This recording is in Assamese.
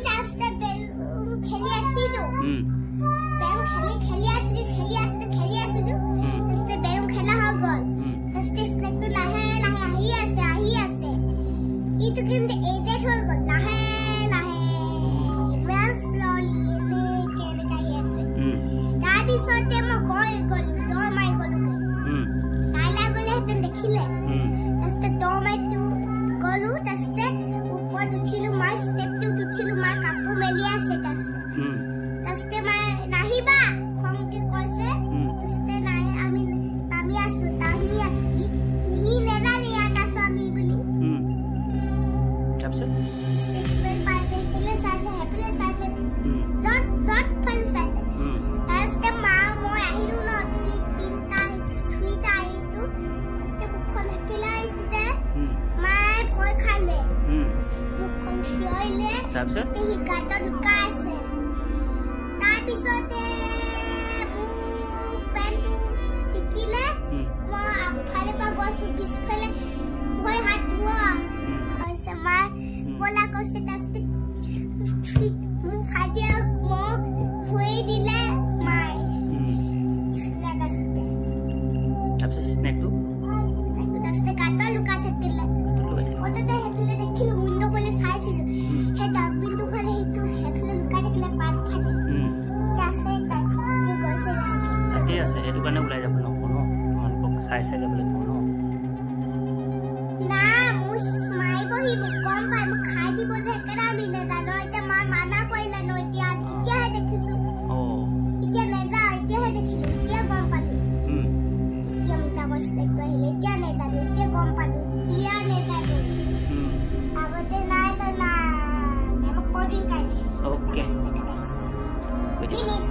তাস্তে খেলি আছিলো খেলি আছিলো তাস্তে বেলুন খেলা হৈ গল তাস্তে স্নেকটো লাহে লাহে আহি আছে ইটো কিন্তু এডেট হৈ গল লাহে লাহে ইমান স্ললি কেনেকা আহি আছে তাৰপিছতে মই গলো দৰ মাৰি গলো লাইলা গলে হেঁতেন দেখিলে তাস্তে দৰ মাৰি গলো তাস্তে ওপৰত উঠিলো মই ষ্টেপটো উঠিলো মই কাপোৰ মেলি আছে তাস্তে মই নাহিবা খংকে কৈছে তাস্তে নাই আমি নামি আছো নি নেজানে ইয়াত আছো আমি বুলি তাৰপিছত স্পেল পাইছে হেপলে চাইছে লট ফল চাইছে তাস্তে মই আহিলো ন তিনটা আহিছো তাস্তে মুখখন হেপলে আহিছে মাই ভয় খালে মুখখন চিঞৰিলে তাৰপিছত সি গাঁতত লুকাই আছে তাৰপিছতে পেনটো টিকিলে মই আগফালে পৰা গৈছো পিছফালে ভয় হাত ধোৱা কৈছে মাই বলা কৈছে তাস্তে মোক ফাটিয়া মোক ভুই দিলে মাই স্নেক আছে তাৰপিছত স্নেকটো তাস্তে গাঁতত লুকাই থাকিলে ওটাতে হেফলে দেখিলো উইন্ডো বলে চাইছিলো হে ডাস্টবিনটো ফালে হেতু হেফলে লুকাই থাকিলে পাত ফালে তাছে তাতে গৈছে লাগে তাতে আছে হেতু কাৰণে ওলাই যাব ন তোমালোকক চাই যাবলৈ কওঁ ন না মুছ মাই বহি কম পাই মোক খাই দিব যে কেৰা আমি নেজানো এতিয়া মা মানা কৰিলে ন এতিয়াহে দেখিছো এতিয়া নেজা এতিয়াহে দেখিছো এতিয়া গম পালো এতিয়া মোটা বস্তুটো আহিলে এতিয়া নেজানো এতিয়া গম পালো এতিয়া নেজানো আগতে নাই জানা মোক কদিন কাইছে ওকে ফিনিশ